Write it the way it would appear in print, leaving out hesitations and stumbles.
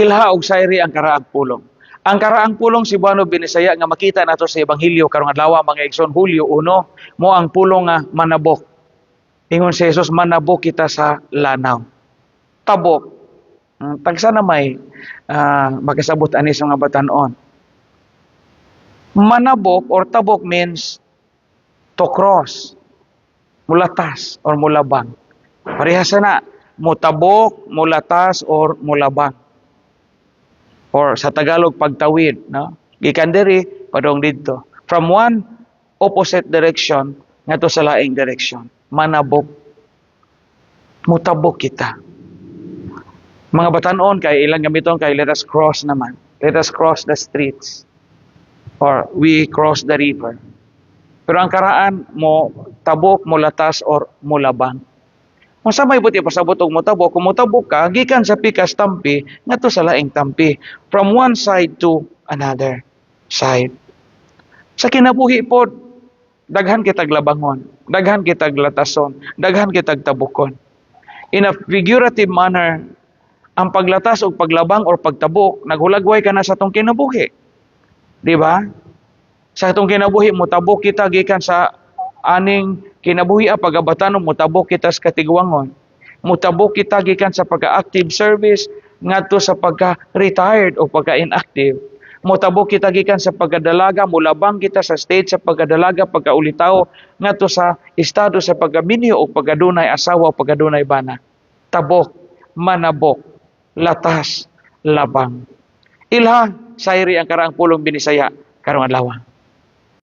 Ilha og sayri ang karaang pulong. Ang karaang pulong Cebuano Binisaya nga makita nato sa Ebanghelyo karong adlaw mga igsoon Hulyo 1 mo ang pulong nga manabok. Ingon si Jesus, manabok kita sa lanaw. Tabok. Tagsa na may makasabot ani sa mga batan-on. Manabok or tabok means to cross, mulatas or mulabang. Parehas na, mutabok, mulatas or mulabang. Or sa Tagalog pagtawid, no? Gikan diri padung didto. From one opposite direction ngadto sa laing direction. Manabok. Mutabok kita. Mga batan-on kay ilang gamiton kay let us cross naman. Let us cross the streets. Or we cross the river. Pero ang karaan mo tabok, mulatas or mulabang. Unsa may buti pasabot og motabok, kung motabok ka gikan sa pikas tampi ngadto sa laing tampi, from one side to another side. Sa kinabuhi pod daghan kitag labangon, daghan kitag latason, daghan kitag tabukon. In a figurative manner, ang paglatas o paglabang or pagtabok naghulagway ka na sa tong kinabuhi. Di ba? Sa itong kinabuhi, mutabok kita gikan sa aning kinabuhi pagabatanon, mutabok kita sa katigwangon. Mutabok kita gikan sa pagka-active service ngadto sa pagka-retired o pagka-inactive. Mutabok kita gikan sa pagkadalaga, mulabang kita sa stage sa pagkadalaga, pagkaulitaw ngadto sa estado sa pagkabinyo o pagkadunay asawa o pagkadunay bana. Tabok, manabok, latas, labang. Ilha sayri ang karaang pulong Binisaya karong adlaw.